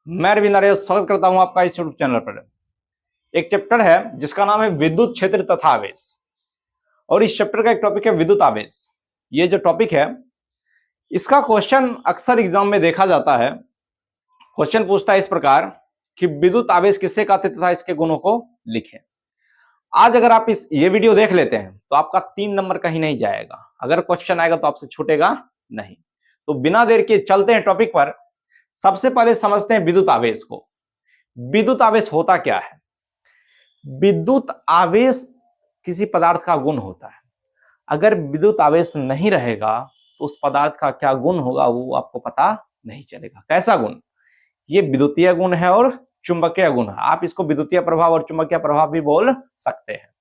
मैं रविंद्र आर्य स्वागत करता हूं आपका इस यूट्यूब चैनल पर। एक चैप्टर है जिसका नाम है विद्युत क्षेत्र तथा आवेश, और इस चैप्टर का एक टॉपिक है विद्युत आवेश। ये जो टॉपिक है इसका क्वेश्चन अक्सर एग्जाम में देखा जाता है। क्वेश्चन पूछता है इस प्रकार कि विद्युत आवेश किसे कहते तथा इसके गुणों को लिखें। आज अगर आप ये वीडियो देख लेते हैं तो आपका 3 नंबर कहीं नहीं जाएगा। अगर क्वेश्चन आएगा तो आपसे छूटेगा नहीं। तो बिना देर के चलते हैं टॉपिक पर। सबसे पहले समझते हैं विद्युत आवेश को। विद्युत आवेश होता क्या है? विद्युत आवेश किसी पदार्थ का गुण होता है। अगर विद्युत आवेश नहीं रहेगा तो उस पदार्थ का क्या गुण होगा वो आपको पता नहीं चलेगा। कैसा गुण? ये विद्युतीय गुण है और चुंबकीय गुण है। आप इसको विद्युतीय प्रभाव और चुंबकीय प्रभाव भी बोल सकते हैं।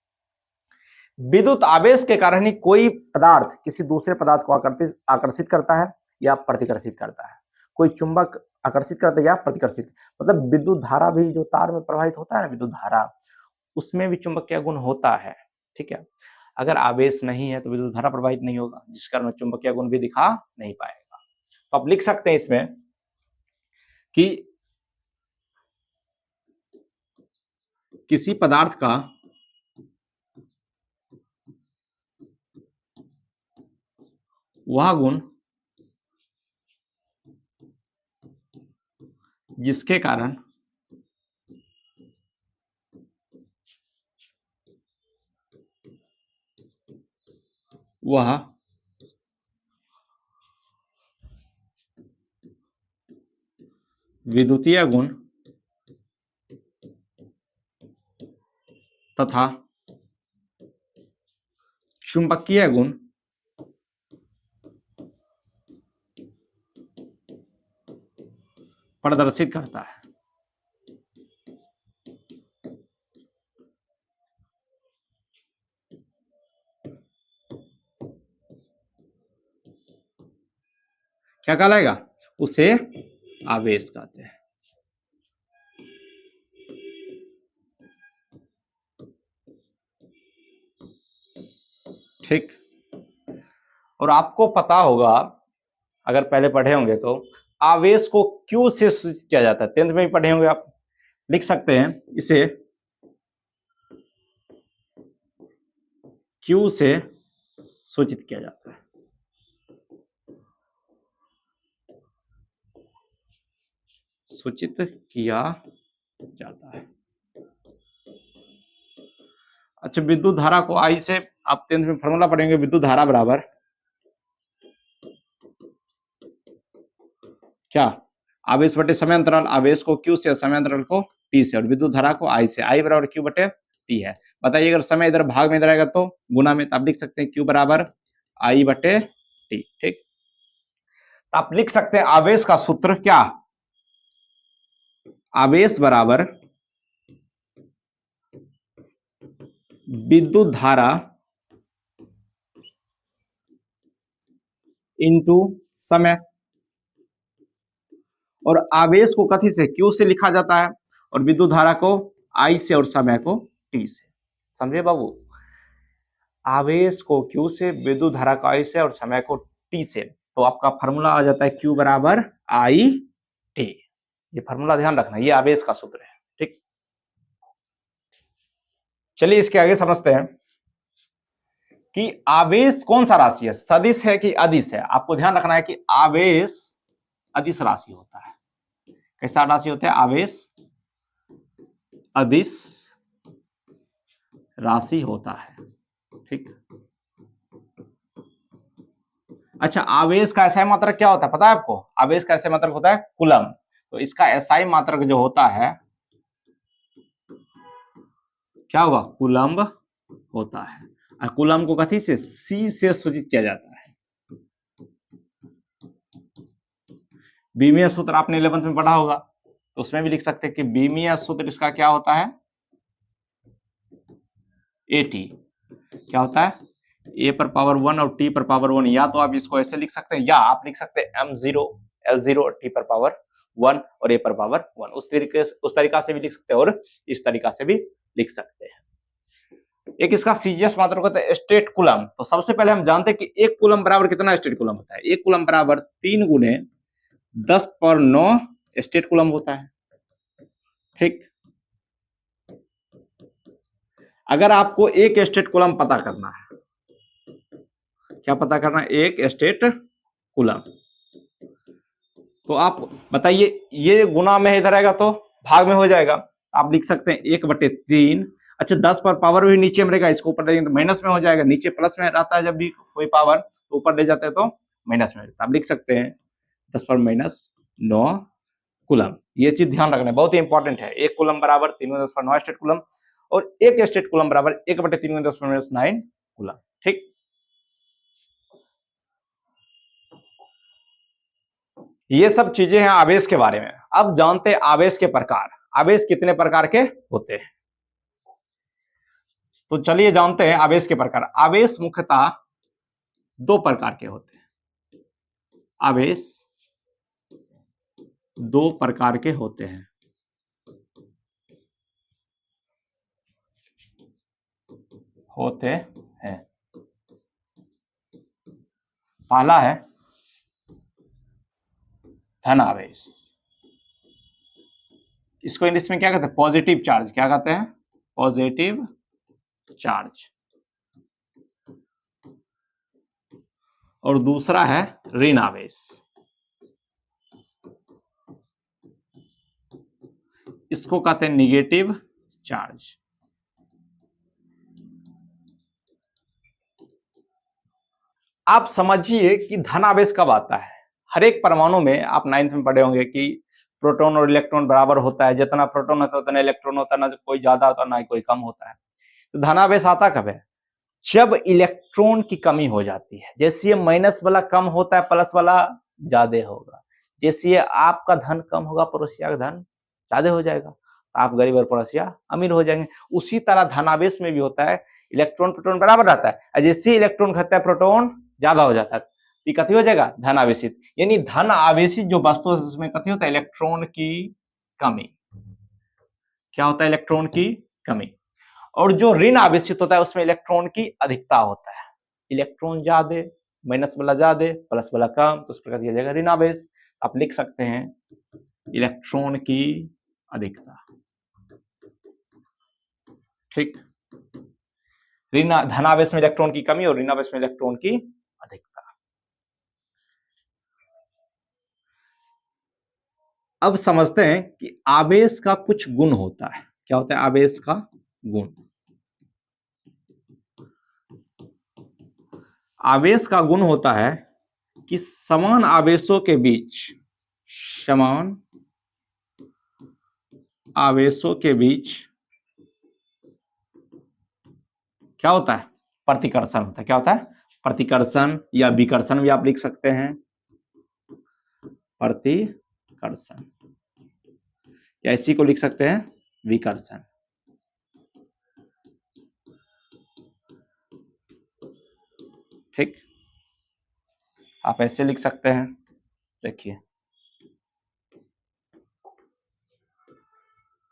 विद्युत आवेश के कारण ही कोई पदार्थ किसी दूसरे पदार्थ को आकर्षित करता है या प्रतिकर्षित करता है। कोई चुंबक आकर्षित करता है या प्रतिकर्षित, मतलब विद्युत धारा भी जो तार में प्रवाहित होता है ना, विद्युत धारा, उसमें भी चुंबकीय गुण होता है। ठीक है, अगर आवेश नहीं है तो विद्युत धारा प्रवाहित नहीं होगा, जिस कारण चुंबकीय गुण भी दिखा नहीं पाएगा। तो आप लिख सकते हैं इसमें कि किसी पदार्थ का वह गुण जिसके कारण वह विद्युतीय गुण तथा चुंबकीय गुण प्रदर्शित करता है। क्या कहलाएगा? उसे आवेश कहते हैं। ठीक, और आपको पता होगा, अगर पहले पढ़े होंगे तो, आवेश को क्यू से सूचित किया जाता है। 10th में भी पढ़े होंगे आप। लिख सकते हैं इसे क्यू से सूचित किया जाता है। सूचित किया जाता है। अच्छा, विद्युत धारा को आई से आप 10th में फॉर्मूला पढ़ेंगे। विद्युत धारा बराबर क्या? आवेश बटे समय अंतराल। आवेश को क्यू से, समय अंतराल को टी से, और विद्युत धारा को आई से। आई बराबर क्यू बटे टी है। बताइए, अगर समय इधर भाग में इधर आएगा तो गुना में, तो आप लिख सकते हैं क्यू बराबर आई बटे टी। ठीक, तो आप लिख सकते हैं आवेश का सूत्र क्या? आवेश बराबर विद्युत धारा इंटू समय। और आवेश को कथी से? क्यू से लिखा जाता है, और विद्युत धारा को आई से और समय को टी से। समझे बाबू? आवेश को क्यू से, विद्युत धारा को आई से और समय को टी से। तो आपका फार्मूला आ जाता है क्यू बराबर आई टी। ये फार्मूला ध्यान रखना, ये आवेश का सूत्र है। ठीक, चलिए इसके आगे समझते हैं कि आवेश कौन सा राशि है, सदिश है कि अदिश है। आपको ध्यान रखना है कि आवेश अदिश राशि होता है। कैसा राशि होता है? आवेश अदिश राशि होता है। ठीक, अच्छा, आवेश का एसआई मात्रक क्या होता है पता है आपको? आवेश का एसआई मात्रक होता है कूलम। तो इसका एसआई मात्रक जो होता है क्या होगा? कूलम्ब होता है। कूलम को कथी से? सी से सूचित किया जाता है। बीमीय सूत्र आपने 11th में पढ़ा होगा, तो उसमें भी लिख सकते हैं कि बीमीय सूत्र इसका क्या होता है? एटी। क्या होता है? ए पर पावर 1 और टी पर पावर 1। या तो आप इसको ऐसे लिख सकते हैं, या आप लिख सकते हैं m0 l0 टी पर पावर 1 और ए पर पावर 1। उस तरीका से भी लिख सकते हैं और इस तरीका से भी लिख सकते हैं। एक इसका सीजीएस मात्रक होता है स्टेट कूलम। तो सबसे पहले हम जानते हैं कि एक कूलम बराबर कितना स्टेट कूलम होता है? एक कूलम बराबर 3 गुने 10 पर 9 स्टेट कूलम होता है। ठीक। अगर आपको एक स्टेट कूलम पता करना है, क्या पता करना है? एक स्टेट कूलम। तो आप बताइए, ये गुना में इधर आएगा तो भाग में हो जाएगा। आप लिख सकते हैं 1/3। अच्छा, 10 पर पावर भी नीचे में रहेगा, इसको ऊपर ले जाएंगे तो माइनस में हो जाएगा। नीचे प्लस में रहता है जब भी कोई पावर, तो ऊपर ले जाते हैं तो माइनस में। आप लिख सकते हैं 10 पर -9 कूलम। ये चीज ध्यान रखना है, बहुत ही इंपॉर्टेंट है। एक कूलम बराबर 3×10⁹ स्टेट कूलम, और एक स्टेट कूलम बराबर 1/3×10⁻9 कूलम। ठीक। ये सब चीजें हैं आवेश के बारे में। अब जानते हैं आवेश के प्रकार। आवेश कितने प्रकार के होते हैं? तो चलिए जानते हैं आवेश के प्रकार। आवेश मुख्यतः दो प्रकार के होते हैं। आवेश दो प्रकार के होते हैं। पहला है धन आवेश। इसको इंग्लिश में क्या कहते हैं? Positive charge. क्या कहते हैं? Positive charge. और दूसरा है ऋण आवेश। इसको कहते हैं निगेटिव चार्ज। आप समझिए कि धन आवेश कब आता है। हर एक परमाणु में, आप 9th में पढ़े होंगे कि प्रोटॉन और इलेक्ट्रॉन बराबर होता है। जितना प्रोटॉन होता है उतना इलेक्ट्रॉन होता है, ना कोई ज्यादा होता है ना कोई कम होता है। तो धनावेश आता कब है? जब इलेक्ट्रॉन की कमी हो जाती है। जैसे ये माइनस वाला कम होता है, प्लस वाला ज्यादा होगा। जैसे ये आपका धन कम होगा, पड़ोसिया का धन ज्यादा हो जाएगा, आप गरीब और पड़ोसिया अमीर हो जाएंगे। उसी तरह धनावेश में भी होता है, इलेक्ट्रॉन प्रोटॉन बराबर रहता है, जैसे इलेक्ट्रॉन घटता है प्रोटॉन ज्यादा हो जाता है, ये कथी हो जाएगा? धन आवेशित। यानी धन आवेशित जो वस्तु है उसमें कथी होता है? इलेक्ट्रॉन की कमी। क्या होता है? इलेक्ट्रॉन की कमी। और जो ऋण आवेशित होता है उसमें इलेक्ट्रॉन की अधिकता होता है। इलेक्ट्रॉन ज्यादा, माइनस वाला ज्यादा, प्लस वाला कम, तो उस प्रकार दिया जाएगा ऋण आवेश। आप लिख सकते हैं इलेक्ट्रॉन की अधिकता। ठीक। ऋण धनावेश में इलेक्ट्रॉन की कमी और ऋणावेश में इलेक्ट्रॉन की अधिकता। अब समझते हैं कि आवेश का कुछ गुण होता है। क्या होता है आवेश का गुण? आवेश का गुण होता है कि समान आवेशों के बीच, समान आवेशों के बीच क्या होता है? प्रतिकर्षण होता है। क्या होता है? प्रतिकर्षण, या विकर्षण भी आप लिख सकते हैं। प्रतिकर्षण, या इसी को लिख सकते हैं विकर्षण। ठीक। आप ऐसे लिख सकते हैं। देखिए,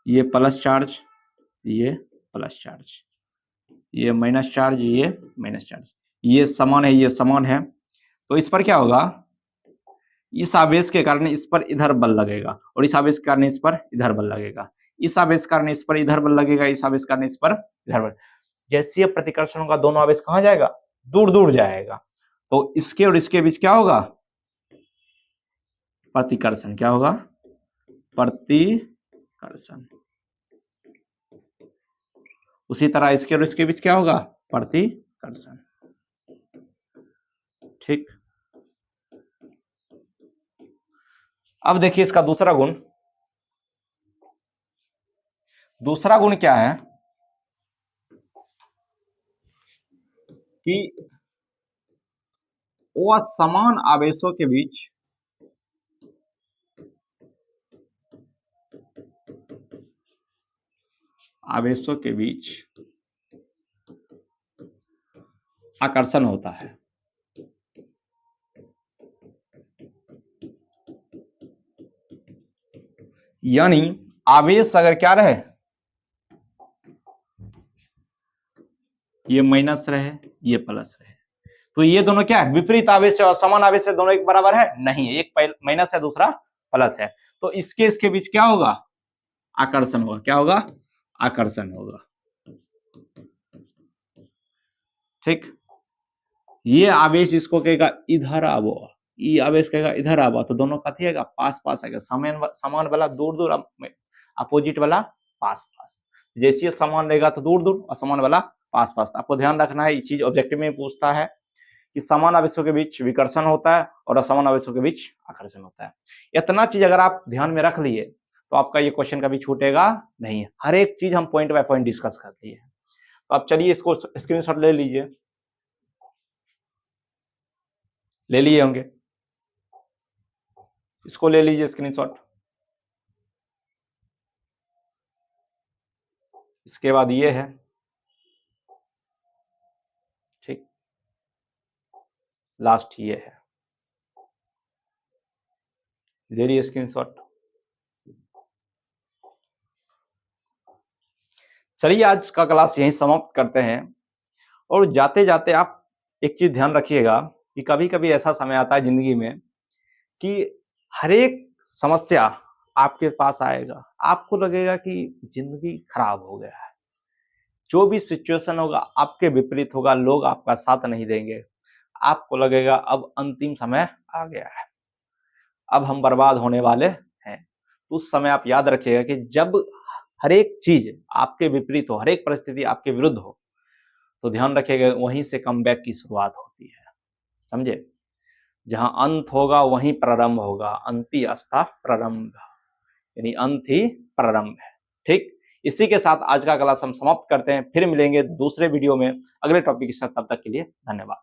ये प्लस चार्ज, ये प्लस चार्ज, ये माइनस चार्ज, ये माइनस चार्ज, ये समान है, ये समान है। तो इस पर क्या होगा? इस आवेश के कारण इस पर इधर बल लगेगा, और इस आवेश के कारण इस पर इधर बल लगेगा। इस आवेश के कारण इस पर इधर बल लगेगा, इस आवेश के कारण इस पर इधर बल। जैसे ये प्रतिकर्षण होगा, दोनों आवेश कहां जाएगा? दूर दूर जाएगा। तो इसके और इसके बीच क्या होगा? प्रतिकर्षण। क्या होगा? प्रतिकर्षण। उसी तरह इसके और इसके बीच क्या होगा? प्रतिकर्षण। ठीक। अब देखिए इसका दूसरा गुण। दूसरा गुण क्या है कि वह समान आवेशों के बीच आकर्षण होता है। यानी आवेश अगर क्या रहे, ये माइनस रहे, ये प्लस रहे, तो ये दोनों क्या है? विपरीत आवेश है और समान आवेश है, दोनों एक बराबर है? नहीं, एक माइनस है, दूसरा प्लस है। तो इसके बीच क्या होगा? आकर्षण होगा। क्या होगा? आकर्षण होगा। ठीक, ये आवेश इसको कहेगा इधर आवो, ये आवेश कहेगा इधर आवो, तो दोनों कथी आएगा? पास पास आएगा। समान वाला दूर दूर, अपोजिट वाला पास पास। जैसे समान रहेगा तो दूर दूर, और समान वाला पास पास। आपको ध्यान रखना है, ये चीज ऑब्जेक्टिव में पूछता है कि समान आवेशों के बीच विकर्षण होता है और असमान आवेशों के बीच आकर्षण होता है। इतना चीज अगर आप ध्यान में रख लिए तो आपका ये क्वेश्चन कभी छूटेगा नहीं। हर एक चीज हम पॉइंट बाय पॉइंट डिस्कस करते हैं। तो आप चलिए इसको स्क्रीनशॉट ले लीजिए, ले लिए होंगे, इसको ले लीजिए स्क्रीनशॉट। इसके बाद ये है, ठीक, लास्ट ये है, ले लीजिए स्क्रीनशॉट। चलिए आज का क्लास यहीं समाप्त करते हैं। और जाते जाते आप एक चीज ध्यान रखिएगा कि कभी कभी ऐसा समय आता है जिंदगी में कि हर एक समस्या आपके पास आएगा, आपको लगेगा कि जिंदगी खराब हो गया है, जो भी सिचुएशन होगा आपके विपरीत होगा, लोग आपका साथ नहीं देंगे, आपको लगेगा अब अंतिम समय आ गया है, अब हम बर्बाद होने वाले हैं। तो उस समय आप याद रखिएगा कि जब हर एक चीज आपके विपरीत हो, हर एक परिस्थिति आपके विरुद्ध हो, तो ध्यान रखिएगा वहीं से कमबैक की शुरुआत होती है। समझे? जहां अंत होगा वहीं प्रारंभ होगा, अंति अस्था प्रारंभ, यानी अंत ही प्रारंभ है। ठीक, इसी के साथ आज का क्लास हम समाप्त करते हैं। फिर मिलेंगे दूसरे वीडियो में अगले टॉपिक के साथ। तब तक के लिए धन्यवाद।